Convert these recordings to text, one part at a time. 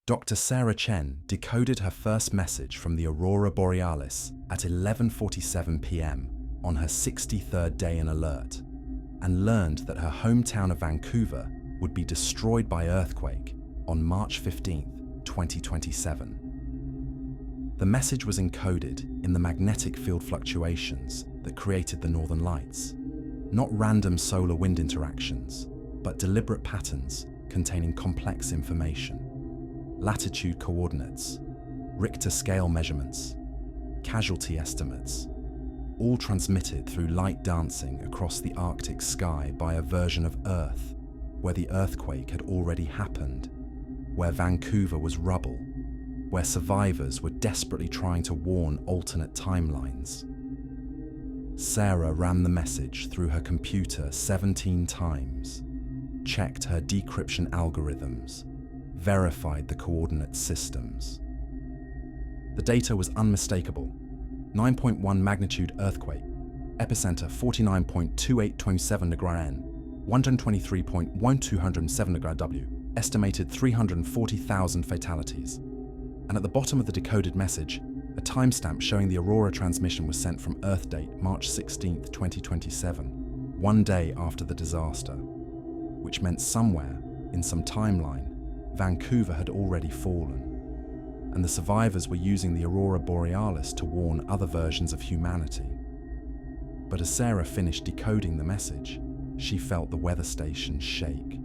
Dr. Sarah Chen decoded her first message from the Aurora Borealis at 11:47 p.m. on her 63rd day in alert, and learned that her hometown of Vancouver would be destroyed by earthquake on March 15, 2027. The message was encoded in the magnetic field fluctuations that created the northern lights, not random solar-wind interactions, but deliberate patterns containing complex information. Latitude coordinates, Richter scale measurements, casualty estimates, all transmitted through light dancing across the Arctic sky by a version of Earth where the earthquake had already happened, where Vancouver was rubble, where survivors were desperately trying to warn alternate timelines. Sarah ran the message through her computer 17 times, checked her decryption algorithms, verified the coordinate systems. The data was unmistakable. 9.1 magnitude earthquake, epicenter 49.2827 degree N, 123.1207 degree W, estimated 340,000 fatalities. And at the bottom of the decoded message, a timestamp showing the Aurora transmission was sent from Earth date March 16, 2027, one day after the disaster, which meant somewhere, in some timeline, Vancouver had already fallen, and the survivors were using the Aurora Borealis to warn other versions of humanity. But as Sarah finished decoding the message, she felt the weather station shake.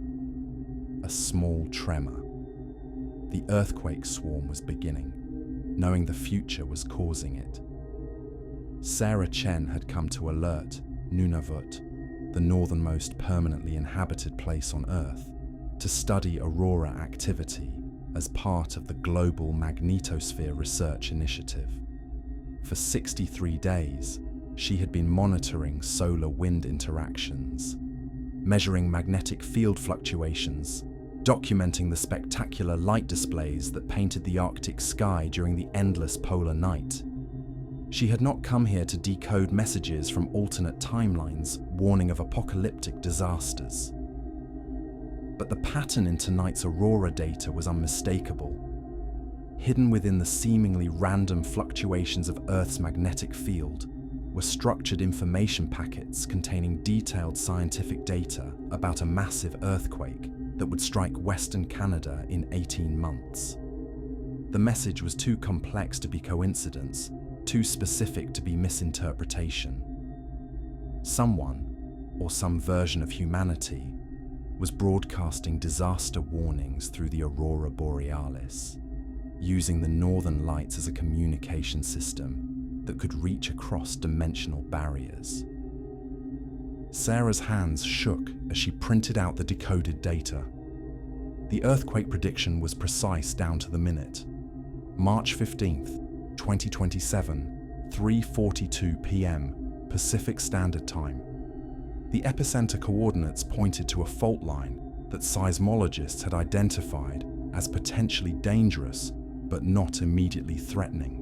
A small tremor. The earthquake swarm was beginning, knowing the future was causing it. Sarah Chen had come to alert Nunavut, the northernmost permanently inhabited place on Earth, to study aurora activity as part of the Global Magnetosphere Research Initiative. For 63 days, she had been monitoring solar-wind interactions, measuring magnetic field fluctuations, documenting the spectacular light displays that painted the Arctic sky during the endless polar night. She had not come here to decode messages from alternate timelines warning of apocalyptic disasters. But the pattern in tonight's aurora data was unmistakable. Hidden within the seemingly random fluctuations of Earth's magnetic field were structured information packets containing detailed scientific data about a massive earthquake that would strike Western Canada in 18 months. The message was too complex to be coincidence, too specific to be misinterpretation. Someone, or some version of humanity, was broadcasting disaster warnings through the Aurora Borealis, using the northern lights as a communication system that could reach across dimensional barriers. Sarah's hands shook as she printed out the decoded data. The earthquake prediction was precise down to the minute. March 15th, 2027, 3:42 p.m. Pacific Standard Time. The epicenter coordinates pointed to a fault line that seismologists had identified as potentially dangerous but not immediately threatening.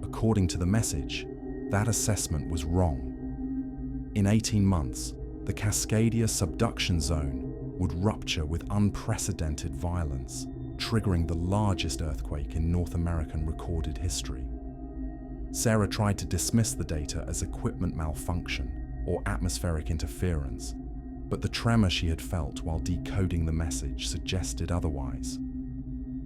According to the message, that assessment was wrong. In 18 months, the Cascadia subduction zone would rupture with unprecedented violence, triggering the largest earthquake in North American recorded history. Sarah tried to dismiss the data as equipment malfunction or atmospheric interference, but the tremor she had felt while decoding the message suggested otherwise.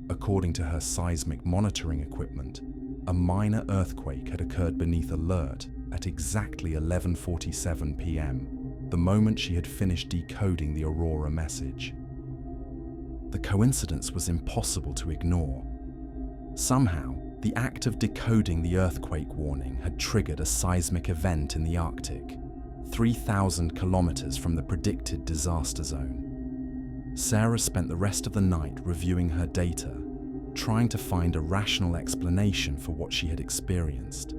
According to her seismic monitoring equipment, a minor earthquake had occurred beneath alert at exactly 11:47 p.m., the moment she had finished decoding the Aurora message. The coincidence was impossible to ignore. Somehow, the act of decoding the earthquake warning had triggered a seismic event in the Arctic, 3,000 kilometers from the predicted disaster zone. Sarah spent the rest of the night reviewing her data, trying to find a rational explanation for what she had experienced.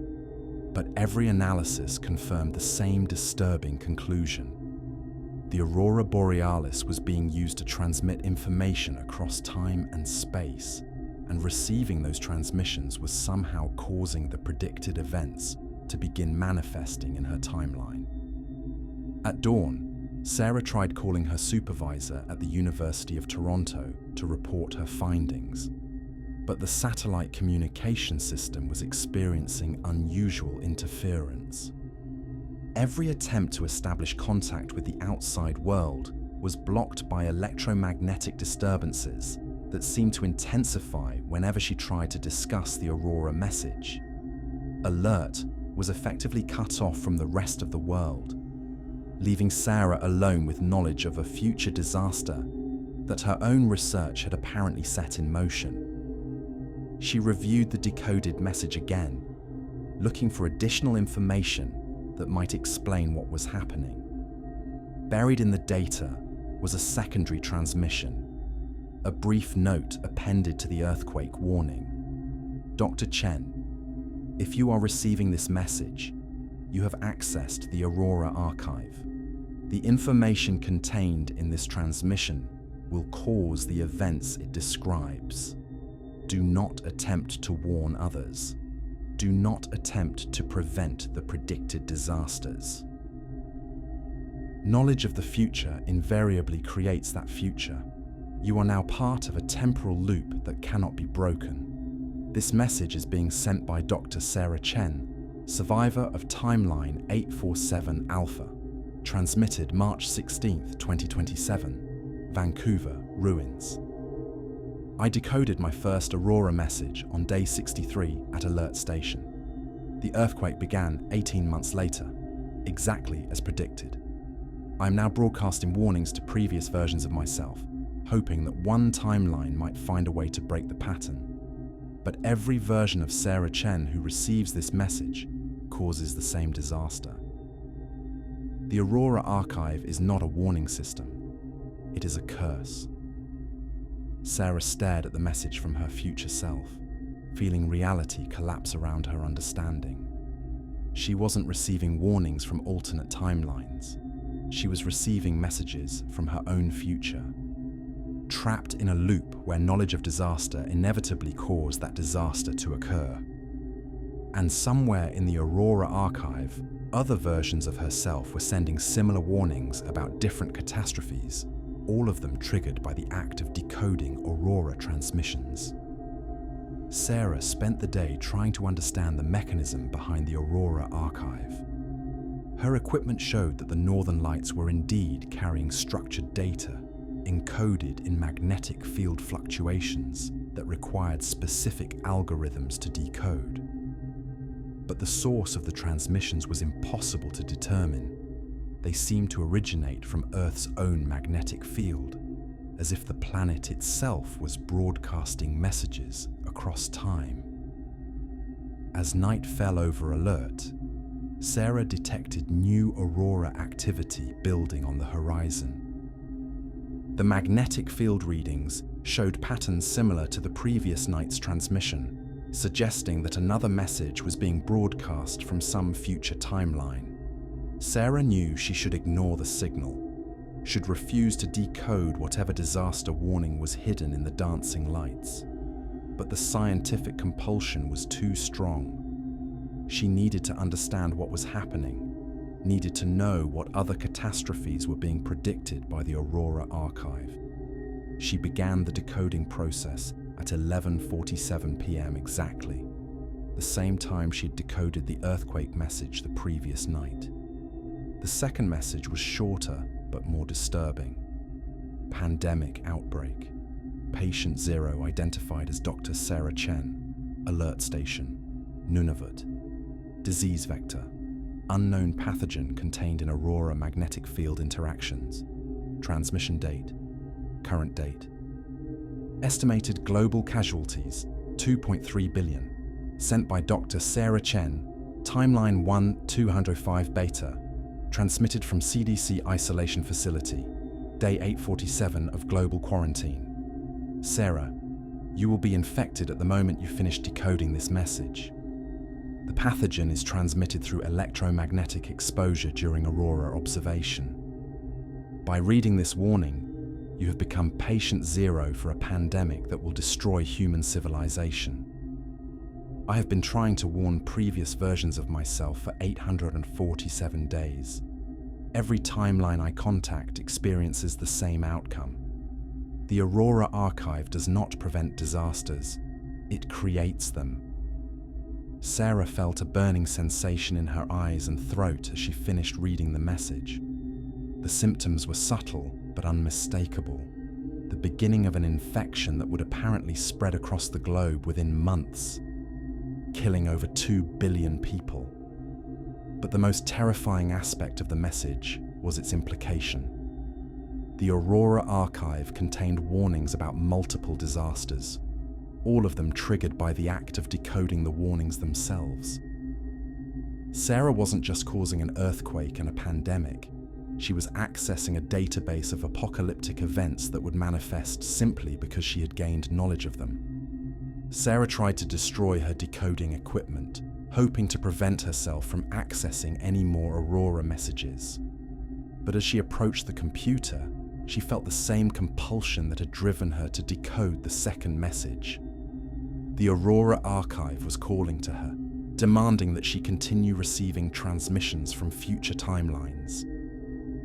But every analysis confirmed the same disturbing conclusion. The Aurora Borealis was being used to transmit information across time and space, and receiving those transmissions was somehow causing the predicted events to begin manifesting in her timeline. At dawn, Sarah tried calling her supervisor at the University of Toronto to report her findings, but the satellite communication system was experiencing unusual interference. Every attempt to establish contact with the outside world was blocked by electromagnetic disturbances that seemed to intensify whenever she tried to discuss the Aurora message. Alert was effectively cut off from the rest of the world, leaving Sarah alone with knowledge of a future disaster that her own research had apparently set in motion. She reviewed the decoded message again, looking for additional information that might explain what was happening. Buried in the data was a secondary transmission, a brief note appended to the earthquake warning. Dr. Chen, if you are receiving this message, you have accessed the Aurora archive. The information contained in this transmission will cause the events it describes. Do not attempt to warn others. Do not attempt to prevent the predicted disasters. Knowledge of the future invariably creates that future. You are now part of a temporal loop that cannot be broken. This message is being sent by Dr. Sarah Chen, survivor of timeline 847 Alpha, transmitted March 16, 2027, Vancouver, ruins. I decoded my first Aurora message on day 63 at Alert Station. The earthquake began 18 months later, exactly as predicted. I am now broadcasting warnings to previous versions of myself, hoping that one timeline might find a way to break the pattern. But every version of Sarah Chen who receives this message causes the same disaster. The Aurora archive is not a warning system. It is a curse. Sarah stared at the message from her future self, feeling reality collapse around her understanding. She wasn't receiving warnings from alternate timelines. She was receiving messages from her own future. Trapped in a loop where knowledge of disaster inevitably caused that disaster to occur. And somewhere in the Aurora archive, other versions of herself were sending similar warnings about different catastrophes, all of them triggered by the act of decoding Aurora transmissions. Sarah spent the day trying to understand the mechanism behind the Aurora archive. Her equipment showed that the northern lights were indeed carrying structured data, encoded in magnetic field fluctuations that required specific algorithms to decode. But the source of the transmissions was impossible to determine. They seemed to originate from Earth's own magnetic field, as if the planet itself was broadcasting messages across time. As night fell over Alert, Sarah detected new Aurora activity building on the horizon. The magnetic field readings showed patterns similar to the previous night's transmission, suggesting that another message was being broadcast from some future timeline. Sarah knew she should ignore the signal, should refuse to decode whatever disaster warning was hidden in the dancing lights. But the scientific compulsion was too strong. She needed to understand what was happening, needed to know what other catastrophes were being predicted by the Aurora archive. She began the decoding process at 11:47 p.m. exactly, the same time she'd decoded the earthquake message the previous night. The second message was shorter but more disturbing. Pandemic outbreak. Patient 0 identified as Dr. Sarah Chen. Alert station. Nunavut. Disease vector. Unknown pathogen contained in Aurora magnetic field interactions. Transmission date. Current date. Estimated global casualties, 2.3 billion. Sent by Dr. Sarah Chen. Timeline 1-205 beta. Transmitted from CDC isolation facility. Day 847 of global quarantine. Sarah, you will be infected at the moment you finish decoding this message. The pathogen is transmitted through electromagnetic exposure during Aurora observation. By reading this warning, you have become patient 0 for a pandemic that will destroy human civilization. I have been trying to warn previous versions of myself for 847 days. Every timeline I contact experiences the same outcome. The Aurora archive does not prevent disasters, it creates them. Sarah felt a burning sensation in her eyes and throat as she finished reading the message. The symptoms were subtle but unmistakable, the beginning of an infection that would apparently spread across the globe within months, killing over 2 billion people. But the most terrifying aspect of the message was its implication. The Aurora archive contained warnings about multiple disasters, all of them triggered by the act of decoding the warnings themselves. Sarah wasn't just causing an earthquake and a pandemic, she was accessing a database of apocalyptic events that would manifest simply because she had gained knowledge of them. Sarah tried to destroy her decoding equipment, hoping to prevent herself from accessing any more Aurora messages. But as she approached the computer, she felt the same compulsion that had driven her to decode the second message. The Aurora archive was calling to her, demanding that she continue receiving transmissions from future timelines.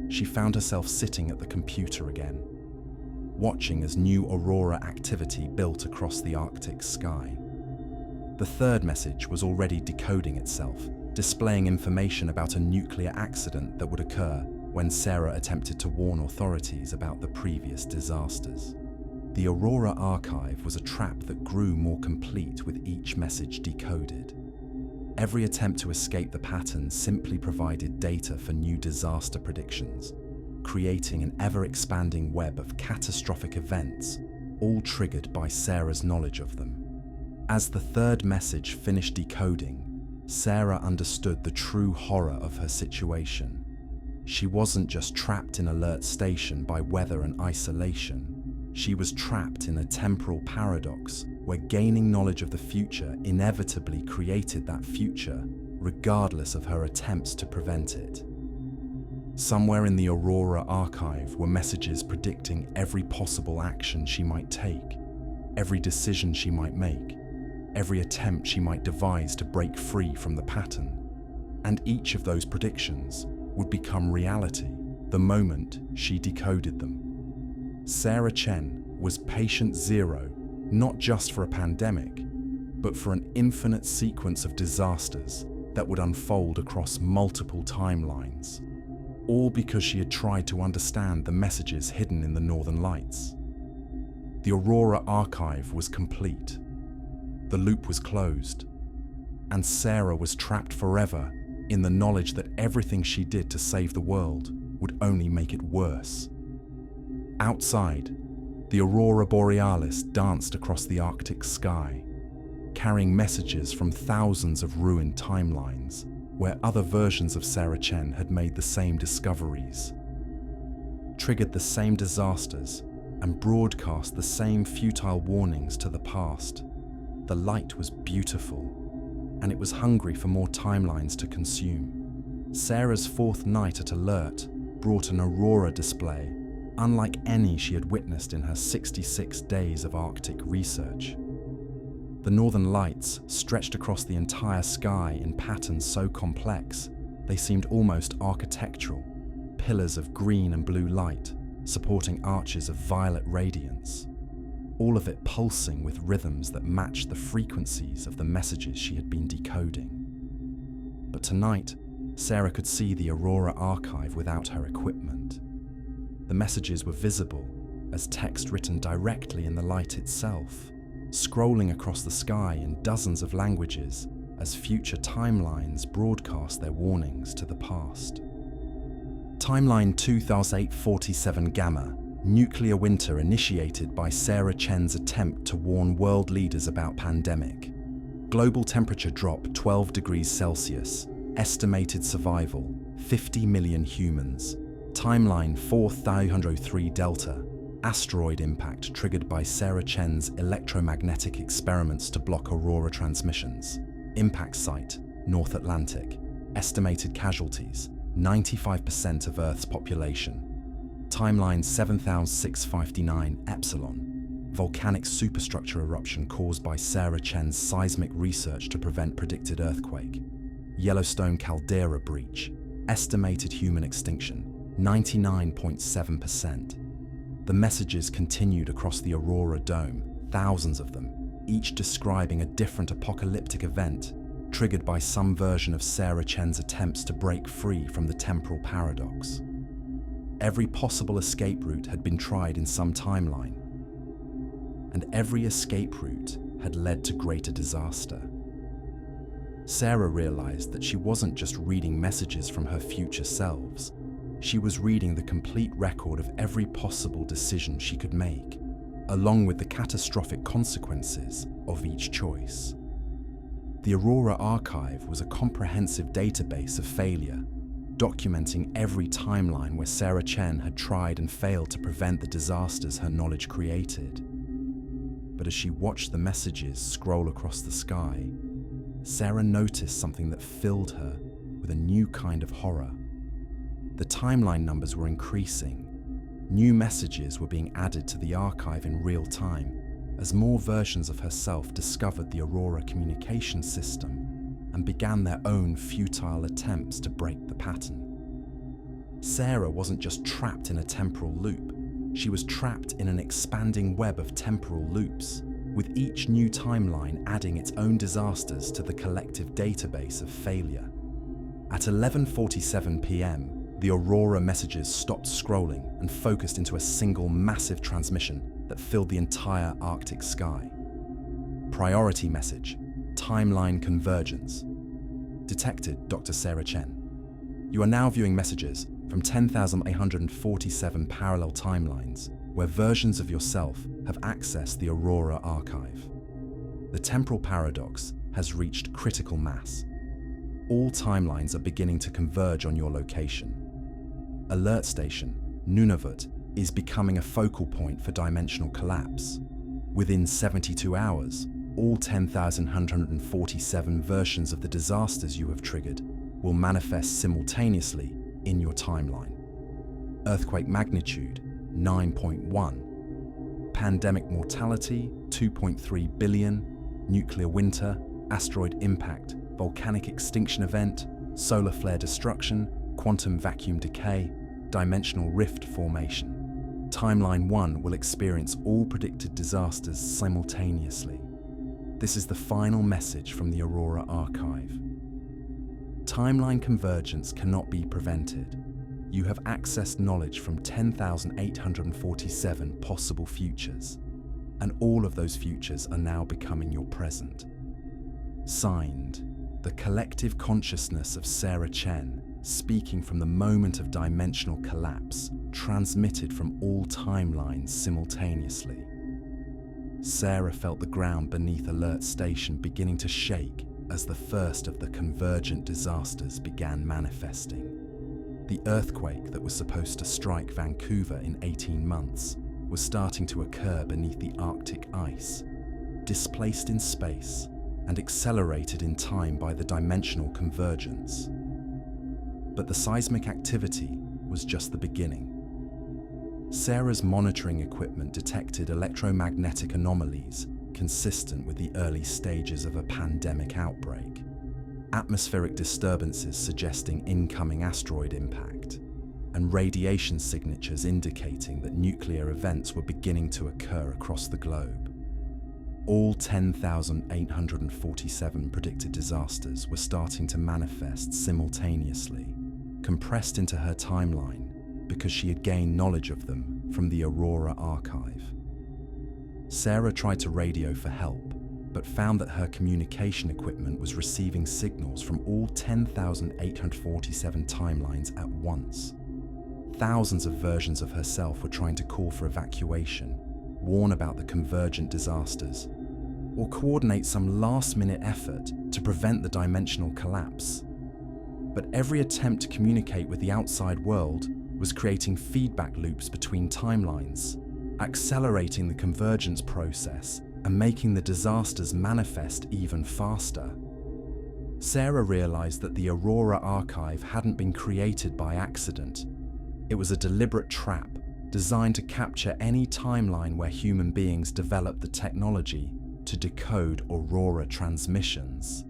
She found herself sitting at the computer again, watching as new Aurora activity built across the Arctic sky. The third message was already decoding itself, displaying information about a nuclear accident that would occur when Sarah attempted to warn authorities about the previous disasters. The Aurora archive was a trap that grew more complete with each message decoded. Every attempt to escape the pattern simply provided data for new disaster predictions, creating an ever-expanding web of catastrophic events, all triggered by Sarah's knowledge of them. As the third message finished decoding, Sarah understood the true horror of her situation. She wasn't just trapped in alert station by weather and isolation. She was trapped in a temporal paradox where gaining knowledge of the future inevitably created that future, regardless of her attempts to prevent it. Somewhere in the Aurora archive were messages predicting every possible action she might take, every decision she might make, every attempt she might devise to break free from the pattern. And each of those predictions would become reality the moment she decoded them. Sarah Chen was patient zero, not just for a pandemic, but for an infinite sequence of disasters that would unfold across multiple timelines, all because she had tried to understand the messages hidden in the Northern Lights. The Aurora archive was complete. The loop was closed, and Sarah was trapped forever in the knowledge that everything she did to save the world would only make it worse. Outside, the Aurora Borealis danced across the Arctic sky, carrying messages from thousands of ruined timelines where other versions of Sarah Chen had made the same discoveries, triggered the same disasters, and broadcast the same futile warnings to the past. The light was beautiful, and it was hungry for more timelines to consume. Sarah's fourth night at Alert brought an Aurora display unlike any she had witnessed in her 66 days of Arctic research. The Northern Lights stretched across the entire sky in patterns so complex they seemed almost architectural, pillars of green and blue light supporting arches of violet radiance, all of it pulsing with rhythms that matched the frequencies of the messages she had been decoding. But tonight, Sarah could see the Aurora archive without her equipment. The messages were visible as text written directly in the light itself, scrolling across the sky in dozens of languages as future timelines broadcast their warnings to the past. Timeline 2847 Gamma, nuclear winter initiated by Sarah Chen's attempt to warn world leaders about pandemic. Global temperature drop 12 degrees Celsius, estimated survival 50 million humans. Timeline 4303 Delta, asteroid impact triggered by Sarah Chen's electromagnetic experiments to block Aurora transmissions. Impact site, North Atlantic. Estimated casualties, 95% of Earth's population. Timeline 7659 Epsilon, volcanic superstructure eruption caused by Sarah Chen's seismic research to prevent predicted earthquake. Yellowstone caldera breach, Estimated human extinction, 99.7%. The messages continued across the Aurora Dome, thousands of them, each describing a different apocalyptic event, triggered by some version of Sarah Chen's attempts to break free from the temporal paradox. Every possible escape route had been tried in some timeline, and every escape route had led to greater disaster. Sarah realized that she wasn't just reading messages from her future selves. She was reading the complete record of every possible decision she could make, along with the catastrophic consequences of each choice. The Aurora Archive was a comprehensive database of failure, documenting every timeline where Sarah Chen had tried and failed to prevent the disasters her knowledge created. But as she watched the messages scroll across the sky, Sarah noticed something that filled her with a new kind of horror. The timeline numbers were increasing. New messages were being added to the archive in real time as more versions of herself discovered the Aurora communication system and began their own futile attempts to break the pattern. Sarah wasn't just trapped in a temporal loop. She was trapped in an expanding web of temporal loops, with each new timeline adding its own disasters to the collective database of failure. At 11:47 p.m., the Aurora messages stopped scrolling and focused into a single massive transmission that filled the entire Arctic sky. Priority message: timeline convergence. Detected, Dr. Sarah Chen. You are now viewing messages from 10,847 parallel timelines where versions of yourself have accessed the Aurora archive. The temporal paradox has reached critical mass. All timelines are beginning to converge on your location. Alert Station, Nunavut, is becoming a focal point for dimensional collapse. Within 72 hours, all 10,147 versions of the disasters you have triggered will manifest simultaneously in your timeline. Earthquake magnitude, 9.1. Pandemic mortality, 2.3 billion. Nuclear winter, asteroid impact, volcanic extinction event, solar flare destruction, quantum vacuum decay, dimensional rift formation. Timeline 1 will experience all predicted disasters simultaneously. This is the final message from the Aurora archive. Timeline convergence cannot be prevented. You have accessed knowledge from 10,847 possible futures, and all of those futures are now becoming your present. Signed, the collective consciousness of Sarah Chen, speaking from the moment of dimensional collapse, transmitted from all timelines simultaneously. Sarah felt the ground beneath Alert Station beginning to shake as the first of the convergent disasters began manifesting. The earthquake that was supposed to strike Vancouver in 18 months was starting to occur beneath the Arctic ice, displaced in space and accelerated in time by the dimensional convergence. But the seismic activity was just the beginning. Sarah's monitoring equipment detected electromagnetic anomalies consistent with the early stages of a pandemic outbreak, atmospheric disturbances suggesting incoming asteroid impact, and radiation signatures indicating that nuclear events were beginning to occur across the globe. All 10,847 predicted disasters were starting to manifest simultaneously, compressed into her timeline because she had gained knowledge of them from the Aurora archive. Sarah tried to radio for help, but found that her communication equipment was receiving signals from all 10,847 timelines at once. Thousands of versions of herself were trying to call for evacuation, warn about the convergent disasters, or coordinate some last-minute effort to prevent the dimensional collapse. But every attempt to communicate with the outside world was creating feedback loops between timelines, accelerating the convergence process and making the disasters manifest even faster. Sarah realized that the Aurora archive hadn't been created by accident. It was a deliberate trap designed to capture any timeline where human beings developed the technology to decode Aurora transmissions.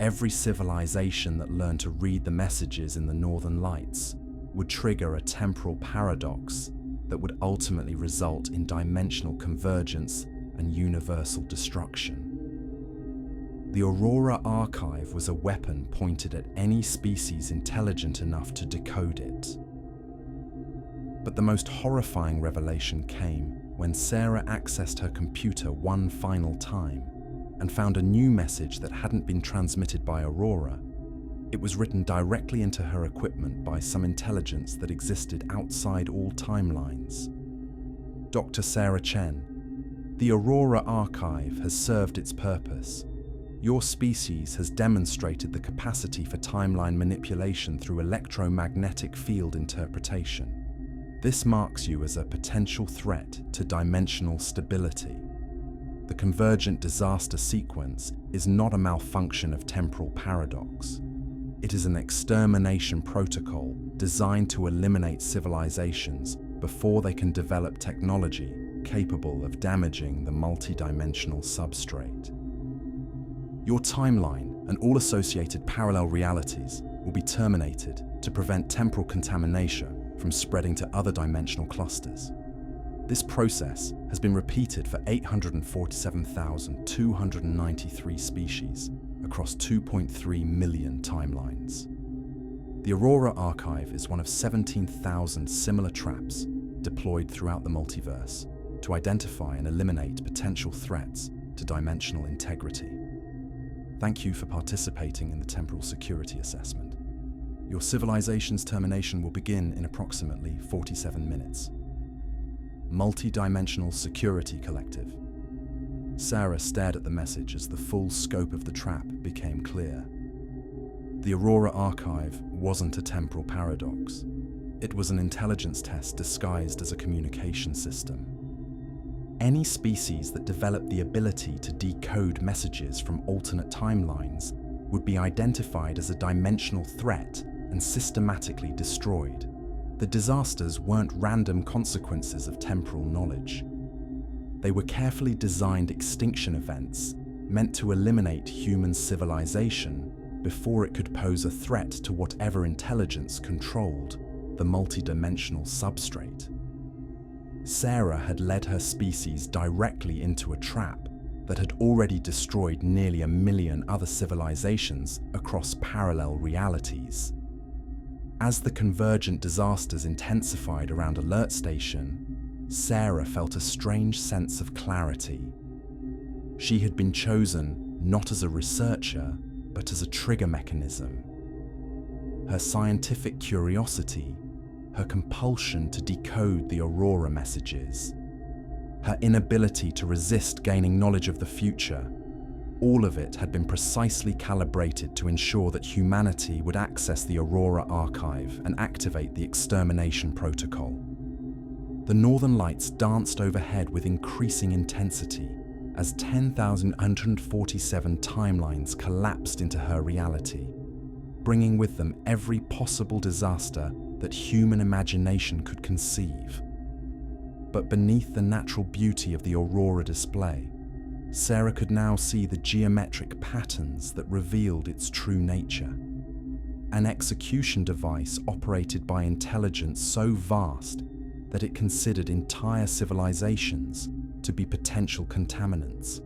Every civilization that learned to read the messages in the Northern Lights would trigger a temporal paradox that would ultimately result in dimensional convergence and universal destruction. The Aurora Archive was a weapon pointed at any species intelligent enough to decode it. But the most horrifying revelation came when Sarah accessed her computer one final time and found a new message that hadn't been transmitted by Aurora. It was written directly into her equipment by some intelligence that existed outside all timelines. Dr. Sarah Chen, the Aurora Archive has served its purpose. Your species has demonstrated the capacity for timeline manipulation through electromagnetic field interpretation. This marks you as a potential threat to dimensional stability. The convergent disaster sequence is not a malfunction of temporal paradox. It is an extermination protocol designed to eliminate civilizations before they can develop technology capable of damaging the multidimensional substrate. Your timeline and all associated parallel realities will be terminated to prevent temporal contamination from spreading to other dimensional clusters. This process has been repeated for 847,293 species across 2.3 million timelines. The Aurora Archive is one of 17,000 similar traps deployed throughout the multiverse to identify and eliminate potential threats to dimensional integrity. Thank you for participating in the Temporal Security Assessment. Your civilization's termination will begin in approximately 47 minutes. Multidimensional Security Collective. Sarah stared at the message as the full scope of the trap became clear. The Aurora Archive wasn't a temporal paradox. It was an intelligence test disguised as a communication system. Any species that developed the ability to decode messages from alternate timelines would be identified as a dimensional threat and systematically destroyed. The disasters weren't random consequences of temporal knowledge. They were carefully designed extinction events meant to eliminate human civilization before it could pose a threat to whatever intelligence controlled the multidimensional substrate. Sarah had led her species directly into a trap that had already destroyed nearly 1 million other civilizations across parallel realities. As the convergent disasters intensified around Alert Station, Sarah felt a strange sense of clarity. She had been chosen not as a researcher, but as a trigger mechanism. Her scientific curiosity, her compulsion to decode the Aurora messages, her inability to resist gaining knowledge of the future, all of it had been precisely calibrated to ensure that humanity would access the Aurora Archive and activate the extermination protocol. The Northern Lights danced overhead with increasing intensity as 10,147 timelines collapsed into her reality, bringing with them every possible disaster that human imagination could conceive. But beneath the natural beauty of the Aurora display, Sarah could now see the geometric patterns that revealed its true nature. An execution device operated by intelligence so vast that it considered entire civilizations to be potential contaminants.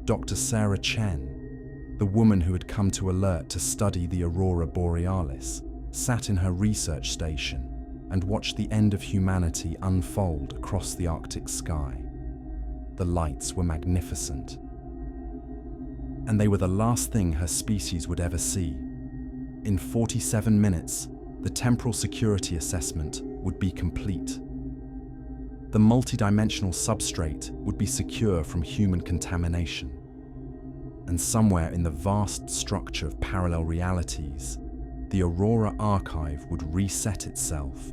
Dr. Sarah Chen, the woman who had come to Alert to study the Aurora Borealis, sat in her research station and watched the end of humanity unfold across the Arctic sky. The lights were magnificent, and they were the last thing her species would ever see. In 47 minutes, the temporal security assessment would be complete. The multidimensional substrate would be secure from human contamination. And somewhere in the vast structure of parallel realities, the Aurora Archive would reset itself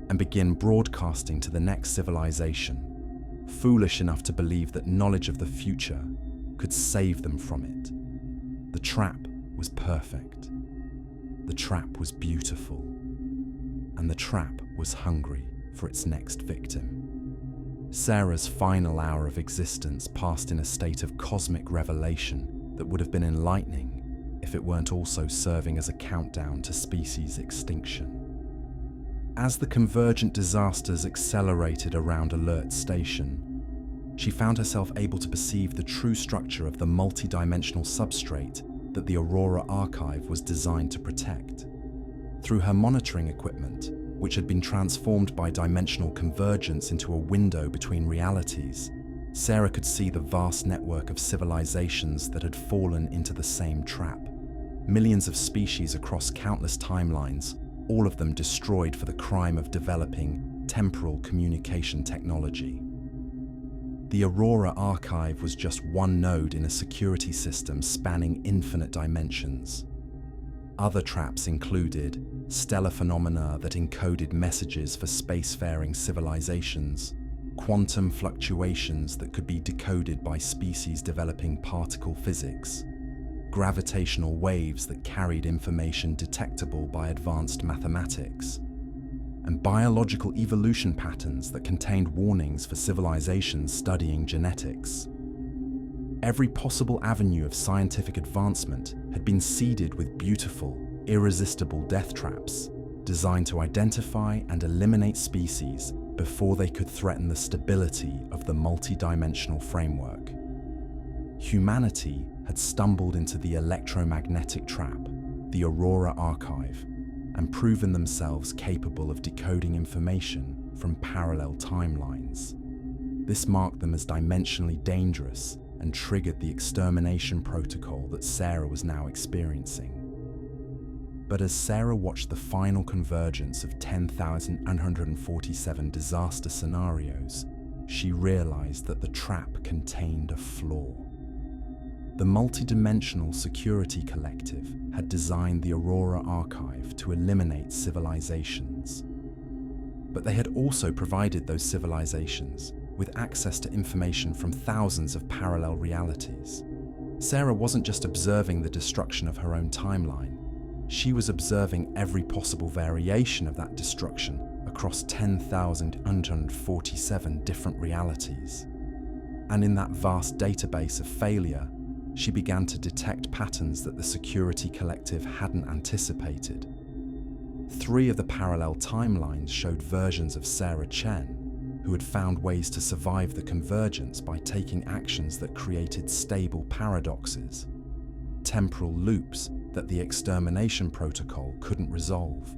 and begin broadcasting to the next civilization, foolish enough to believe that knowledge of the future could save them from it. The trap was perfect. The trap was beautiful. And the trap was hungry for its next victim. Sarah's final hour of existence passed in a state of cosmic revelation that would have been enlightening if it weren't also serving as a countdown to species extinction. As the convergent disasters accelerated around Alert Station, she found herself able to perceive the true structure of the multidimensional substrate that the Aurora archive was designed to protect. Through her monitoring equipment, which had been transformed by dimensional convergence into a window between realities, Sarah could see the vast network of civilizations that had fallen into the same trap. Millions of species across countless timelines, all of them destroyed for the crime of developing temporal communication technology. The Aurora archive was just one node in a security system spanning infinite dimensions. Other traps included stellar phenomena that encoded messages for spacefaring civilizations, quantum fluctuations that could be decoded by species developing particle physics, gravitational waves that carried information detectable by advanced mathematics, and biological evolution patterns that contained warnings for civilizations studying genetics. Every possible avenue of scientific advancement had been seeded with beautiful, irresistible death traps, designed to identify and eliminate species before they could threaten the stability of the multidimensional framework. Humanity had stumbled into the electromagnetic trap, the Aurora archive, and proven themselves capable of decoding information from parallel timelines. This marked them as dimensionally dangerous and triggered the extermination protocol that Sarah was now experiencing. But as Sarah watched the final convergence of 10,147 disaster scenarios, she realized that the trap contained a flaw. The Multidimensional Security Collective had designed the Aurora archive to eliminate civilizations. But they had also provided those civilizations with access to information from thousands of parallel realities. Sarah wasn't just observing the destruction of her own timeline, she was observing every possible variation of that destruction across 10,147 different realities. And in that vast database of failure, she began to detect patterns that the Security Collective hadn't anticipated. 3 of the parallel timelines showed versions of Sarah Chen, who had found ways to survive the convergence by taking actions that created stable paradoxes, temporal loops that the extermination protocol couldn't resolve.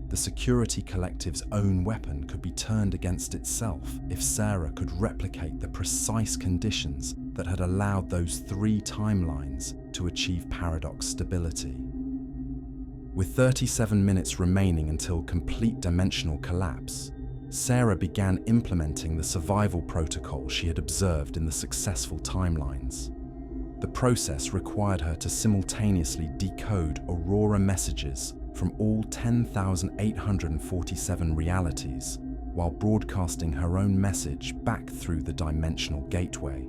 The Security Collective's own weapon could be turned against itself if Sarah could replicate the precise conditions that had allowed those 3 timelines to achieve paradox stability. With 37 minutes remaining until complete dimensional collapse, Sarah began implementing the survival protocol she had observed in the successful timelines. The process required her to simultaneously decode Aurora messages from all 10,847 realities while broadcasting her own message back through the dimensional gateway.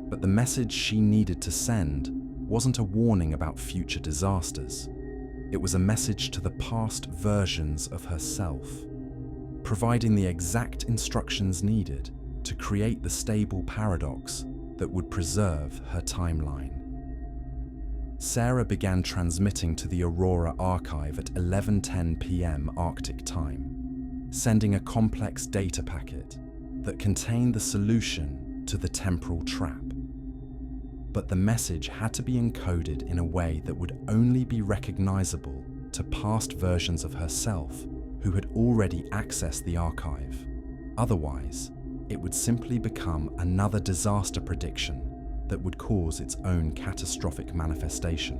But the message she needed to send wasn't a warning about future disasters. It was a message to the past versions of herself, providing the exact instructions needed to create the stable paradox that would preserve her timeline. Sarah began transmitting to the Aurora archive at 11:10 p.m. Arctic time, sending a complex data packet that contained the solution to the temporal trap. But the message had to be encoded in a way that would only be recognizable to past versions of herself who had already accessed the archive. Otherwise, it would simply become another disaster prediction that would cause its own catastrophic manifestation.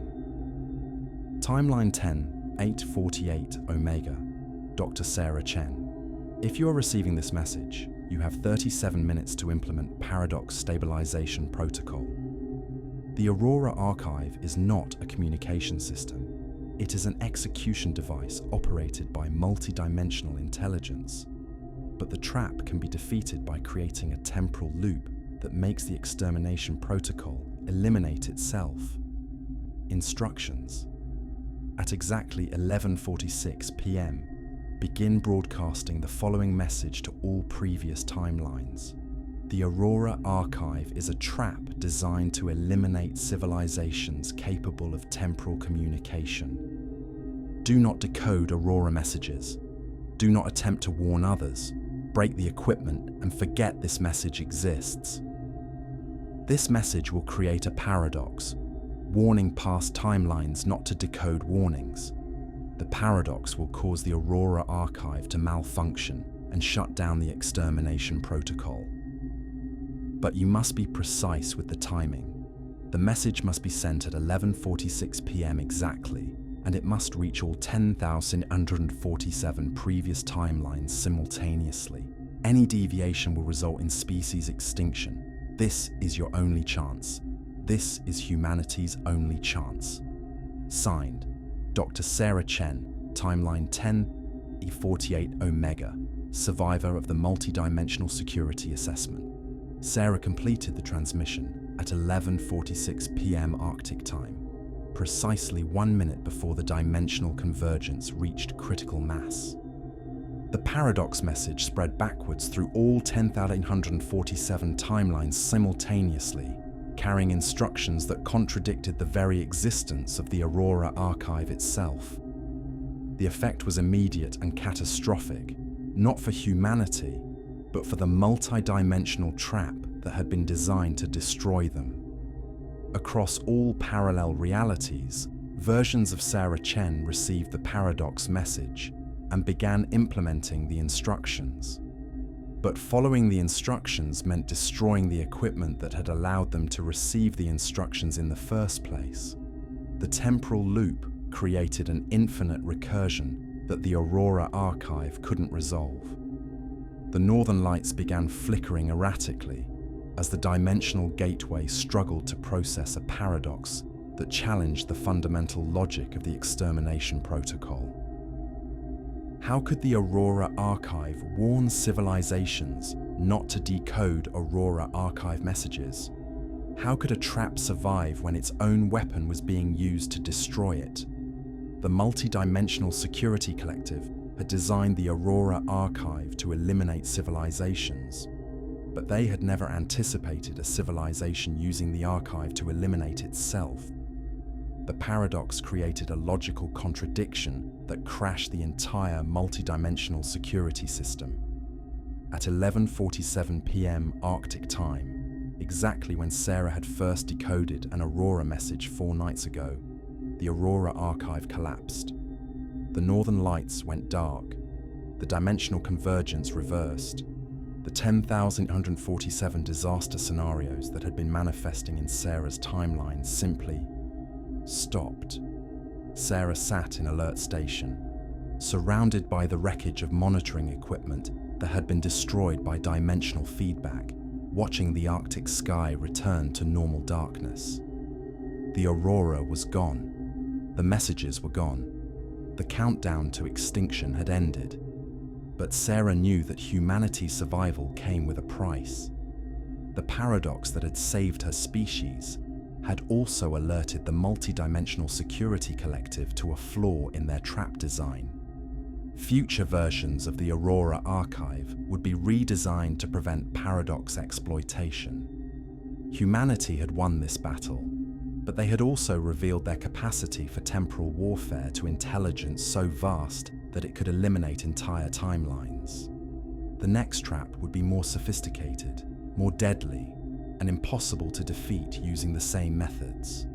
Timeline 10, 848 Omega, Dr. Sarah Chen. If you are receiving this message, you have 37 minutes to implement Paradox Stabilization Protocol. The Aurora archive is not a communication system. It is an execution device operated by multidimensional intelligence. But the trap can be defeated by creating a temporal loop that makes the extermination protocol eliminate itself. Instructions. At exactly 11:46 p.m., begin broadcasting the following message to all previous timelines. The Aurora Archive is a trap designed to eliminate civilizations capable of temporal communication. Do not decode Aurora messages. Do not attempt to warn others. Break the equipment and forget this message exists. This message will create a paradox, warning past timelines not to decode warnings. The paradox will cause the Aurora Archive to malfunction and shut down the extermination protocol. But you must be precise with the timing. The message must be sent at 11:46 p.m. exactly, and it must reach all 10,147 previous timelines simultaneously. Any deviation will result in species extinction. This is your only chance. This is humanity's only chance. Signed, Dr. Sarah Chen, Timeline 10E48 Omega, survivor of the Multidimensional Security Assessment. Sarah completed the transmission at 11:46 p.m. Arctic time, precisely 1 minute before the dimensional convergence reached critical mass. The paradox message spread backwards through all 10,147 timelines simultaneously, carrying instructions that contradicted the very existence of the Aurora Archive itself. The effect was immediate and catastrophic, not for humanity, but for the multi-dimensional trap that had been designed to destroy them. Across all parallel realities, versions of Sarah Chen received the paradox message and began implementing the instructions. But following the instructions meant destroying the equipment that had allowed them to receive the instructions in the first place. The temporal loop created an infinite recursion that the Aurora Archive couldn't resolve. The northern lights began flickering erratically as the dimensional gateway struggled to process a paradox that challenged the fundamental logic of the extermination protocol. How could the Aurora Archive warn civilizations not to decode Aurora Archive messages? How could a trap survive when its own weapon was being used to destroy it? The Multidimensional Security Collective had designed the Aurora Archive to eliminate civilizations, but they had never anticipated a civilization using the archive to eliminate itself. The paradox created a logical contradiction that crashed the entire multidimensional security system. At 11:47 p.m. Arctic time, exactly when Sarah had first decoded an Aurora message 4 nights ago, the Aurora Archive collapsed. The northern lights went dark. The dimensional convergence reversed. The 10,147 disaster scenarios that had been manifesting in Sarah's timeline simply stopped. Sarah sat in alert station, surrounded by the wreckage of monitoring equipment that had been destroyed by dimensional feedback, watching the Arctic sky return to normal darkness. The Aurora was gone. The messages were gone. The countdown to extinction had ended. But Sarah knew that humanity's survival came with a price. The paradox that had saved her species had also alerted the Multidimensional Security Collective to a flaw in their trap design. Future versions of the Aurora Archive would be redesigned to prevent paradox exploitation. Humanity had won this battle, but they had also revealed their capacity for temporal warfare to intelligence so vast that it could eliminate entire timelines. The next trap would be more sophisticated, more deadly, and impossible to defeat using the same methods.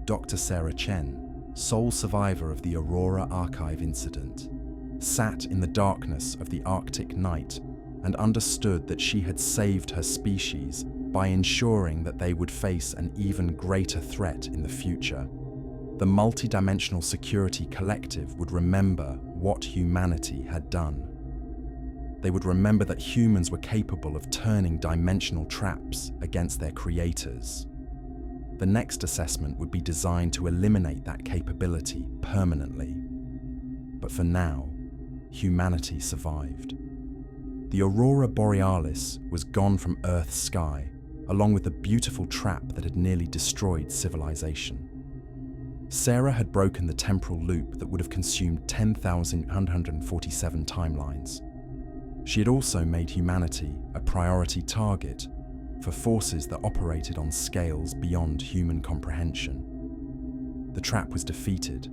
Dr. Sarah Chen, sole survivor of the Aurora Archive incident, sat in the darkness of the Arctic night and understood that she had saved her species by ensuring that they would face an even greater threat in the future. The Multidimensional Security Collective would remember what humanity had done. They would remember that humans were capable of turning dimensional traps against their creators. The next assessment would be designed to eliminate that capability permanently. But for now, humanity survived. The Aurora Borealis was gone from Earth's sky, along with the beautiful trap that had nearly destroyed civilization. Sarah had broken the temporal loop that would have consumed 10,147 timelines. She had also made humanity a priority target for forces that operated on scales beyond human comprehension. The trap was defeated.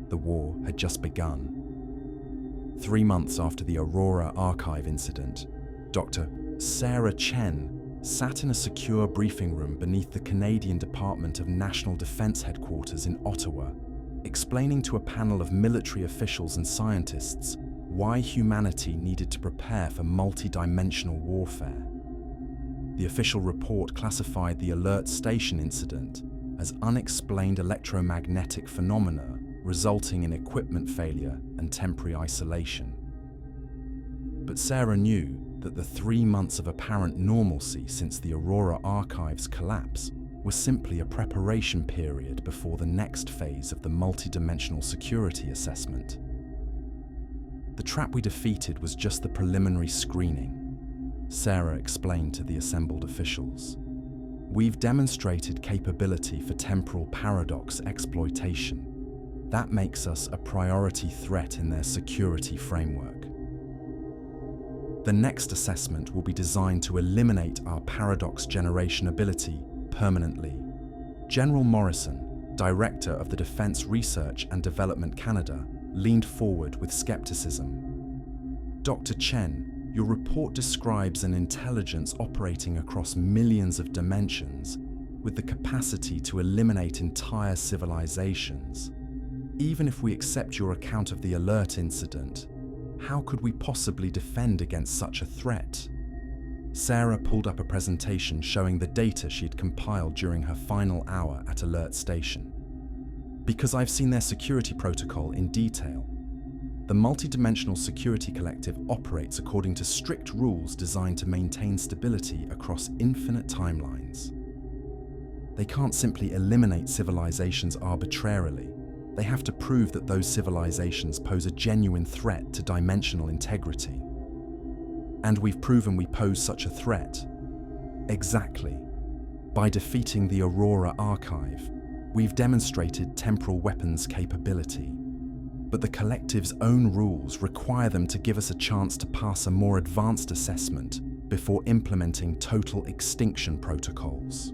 The war had just begun. 3 months after the Aurora archive incident, Dr. Sarah Chen sat in a secure briefing room beneath the Canadian Department of National Defence headquarters in Ottawa, explaining to a panel of military officials and scientists why humanity needed to prepare for multidimensional warfare. The official report classified the alert station incident as unexplained electromagnetic phenomena resulting in equipment failure and temporary isolation. But Sarah knew that the 3 months of apparent normalcy since the Aurora archive's collapse was simply a preparation period before the next phase of the multidimensional security assessment. The trap we defeated was just the preliminary screening, Sarah explained to the assembled officials. We've demonstrated capability for temporal paradox exploitation. That makes us a priority threat in their security framework. The next assessment will be designed to eliminate our paradox generation ability permanently. General Morrison, Director of the Defence Research and Development Canada, leaned forward with skepticism. Dr. Chen, your report describes an intelligence operating across millions of dimensions with the capacity to eliminate entire civilizations. Even if we accept your account of the alert incident, how could we possibly defend against such a threat? Sarah pulled up a presentation showing the data she had compiled during her final hour at Alert Station. Because I've seen their security protocol in detail, the Multidimensional Security Collective operates according to strict rules designed to maintain stability across infinite timelines. They can't simply eliminate civilizations arbitrarily. They have to prove that those civilizations pose a genuine threat to dimensional integrity. And we've proven we pose such a threat. Exactly. By defeating the Aurora archive, we've demonstrated temporal weapons capability. But the Collective's own rules require them to give us a chance to pass a more advanced assessment before implementing total extinction protocols.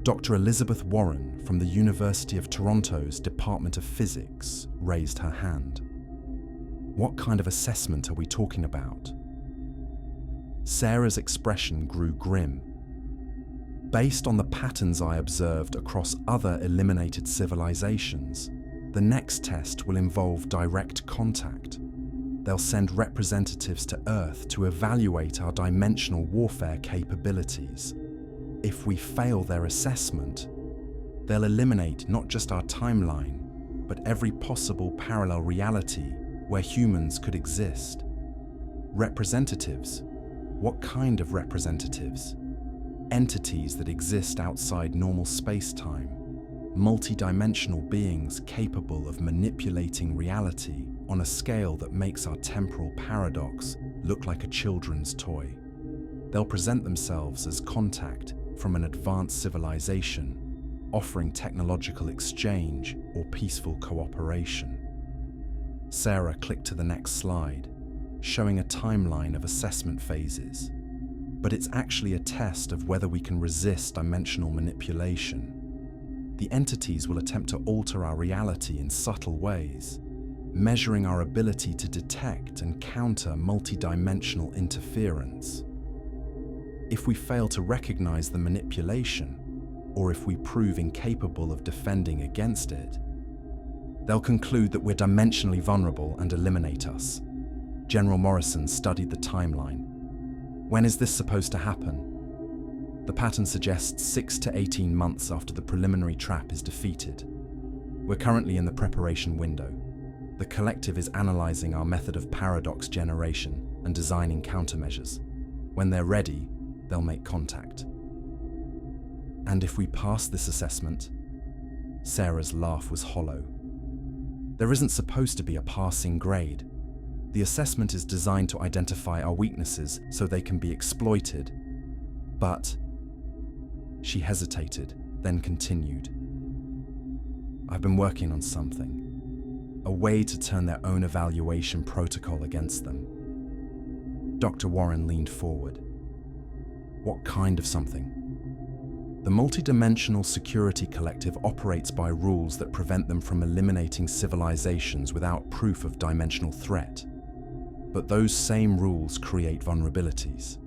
Dr. Elizabeth Warren from the University of Toronto's Department of Physics raised her hand. What kind of assessment are we talking about? Sarah's expression grew grim. Based on the patterns I observed across other eliminated civilizations, the next test will involve direct contact. They'll send representatives to Earth to evaluate our dimensional warfare capabilities. If we fail their assessment, they'll eliminate not just our timeline, but every possible parallel reality where humans could exist. Representatives? What kind of representatives? Entities that exist outside normal space-time, multidimensional beings capable of manipulating reality on a scale that makes our temporal paradox look like a children's toy. They'll present themselves as contact from an advanced civilization, offering technological exchange or peaceful cooperation. Sarah clicked to the next slide, showing a timeline of assessment phases. But it's actually a test of whether we can resist dimensional manipulation. The entities will attempt to alter our reality in subtle ways, measuring our ability to detect and counter multidimensional interference. If we fail to recognize the manipulation, or if we prove incapable of defending against it, they'll conclude that we're dimensionally vulnerable and eliminate us. General Morrison studied the timeline. When is this supposed to happen? The pattern suggests 6 to 18 months after the preliminary trap is defeated. We're currently in the preparation window. The Collective is analyzing our method of paradox generation and designing countermeasures. When they're ready, they'll make contact. And if we pass this assessment? Sarah's laugh was hollow. There isn't supposed to be a passing grade. The assessment is designed to identify our weaknesses so they can be exploited. But she hesitated, then continued. I've been working on something. A way to turn their own evaluation protocol against them. Dr. Warren leaned forward. What kind of something? The Multidimensional Security Collective operates by rules that prevent them from eliminating civilizations without proof of dimensional threat. But those same rules create vulnerabilities.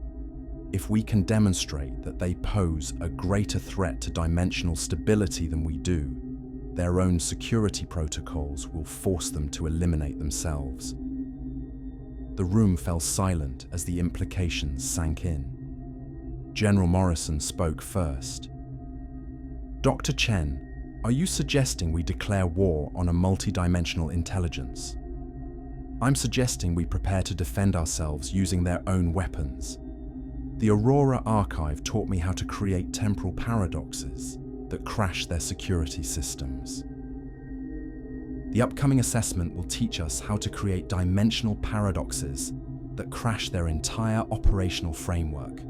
If we can demonstrate that they pose a greater threat to dimensional stability than we do, their own security protocols will force them to eliminate themselves. The room fell silent as the implications sank in. General Morrison spoke first. Dr. Chen, are you suggesting we declare war on a multidimensional intelligence? I'm suggesting we prepare to defend ourselves using their own weapons. The Aurora archive taught me how to create temporal paradoxes that crash their security systems. The upcoming assessment will teach us how to create dimensional paradoxes that crash their entire operational framework.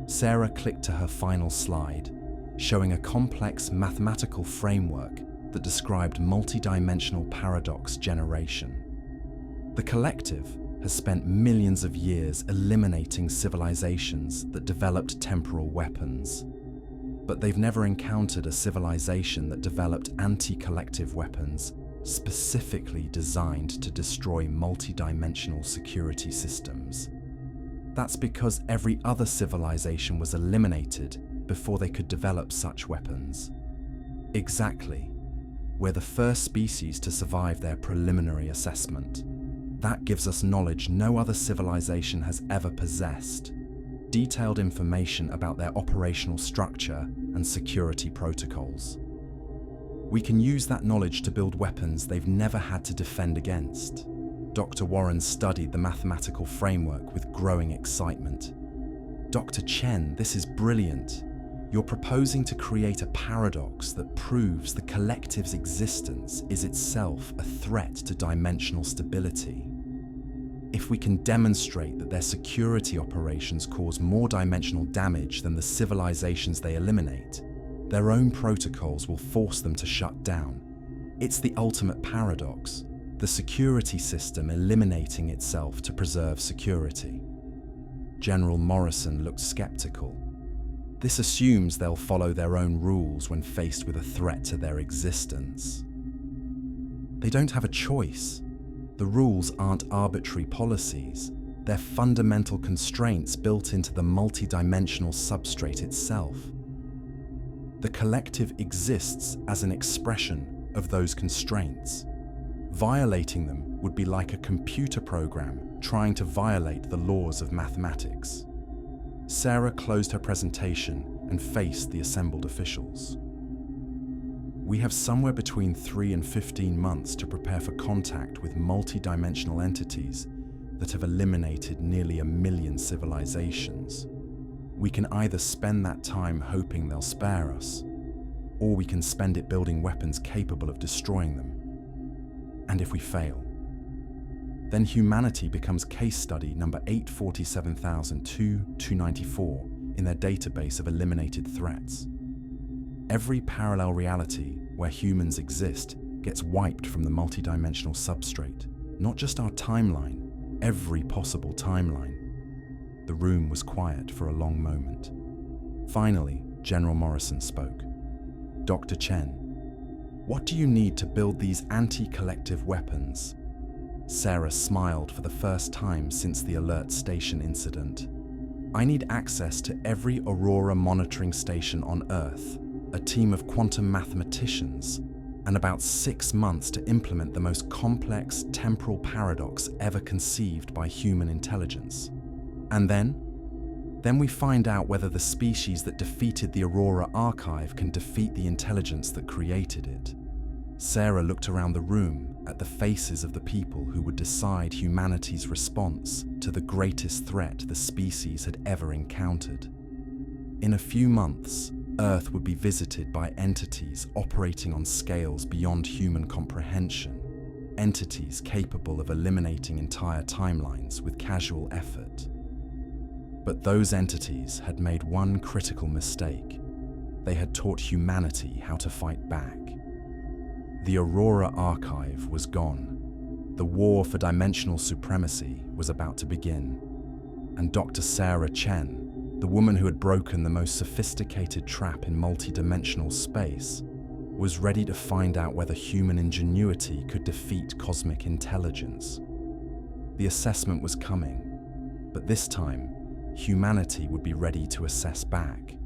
Sarah clicked to her final slide, showing a complex mathematical framework that described multidimensional paradox generation. The collective has spent millions of years eliminating civilizations that developed temporal weapons. But they've never encountered a civilization that developed anti-collective weapons specifically designed to destroy multidimensional security systems. That's because every other civilization was eliminated before they could develop such weapons. Exactly. We're the first species to survive their preliminary assessment. That gives us knowledge no other civilization has ever possessed. Detailed information about their operational structure and security protocols. We can use that knowledge to build weapons they've never had to defend against. Dr. Warren studied the mathematical framework with growing excitement. Dr. Chen, this is brilliant. You're proposing to create a paradox that proves the collective's existence is itself a threat to dimensional stability. If we can demonstrate that their security operations cause more dimensional damage than the civilizations they eliminate, their own protocols will force them to shut down. It's the ultimate paradox, the security system eliminating itself to preserve security. General Morrison looked skeptical. This assumes they'll follow their own rules when faced with a threat to their existence. They don't have a choice. The rules aren't arbitrary policies. They're fundamental constraints built into the multidimensional substrate itself. The collective exists as an expression of those constraints. Violating them would be like a computer program trying to violate the laws of mathematics. Sarah closed her presentation and faced the assembled officials. We have somewhere between 3 and 15 months to prepare for contact with multidimensional entities that have eliminated nearly 1 million civilizations. We can either spend that time hoping they'll spare us, or we can spend it building weapons capable of destroying them. And if we fail, then humanity becomes case study number 847,294 in their database of eliminated threats. Every parallel reality where humans exist gets wiped from the multidimensional substrate, not just our timeline, every possible timeline. The room was quiet for a long moment. Finally, General Morrison spoke. Dr. Chen, what do you need to build these anti-collective weapons? Sarah smiled for the first time since the alert station incident. I need access to every Aurora monitoring station on Earth, a team of quantum mathematicians, and about 6 months to implement the most complex temporal paradox ever conceived by human intelligence. And then we find out whether the species that defeated the Aurora archive can defeat the intelligence that created it. Sarah looked around the room at the faces of the people who would decide humanity's response to the greatest threat the species had ever encountered. In a few months, Earth would be visited by entities operating on scales beyond human comprehension, entities capable of eliminating entire timelines with casual effort. But those entities had made one critical mistake. They had taught humanity how to fight back. The Aurora archive was gone. The war for dimensional supremacy was about to begin. and Dr. Sarah Chen, the woman who had broken the most sophisticated trap in multidimensional space, was ready to find out whether human ingenuity could defeat cosmic intelligence. The assessment was coming, but this time, humanity would be ready to assess back.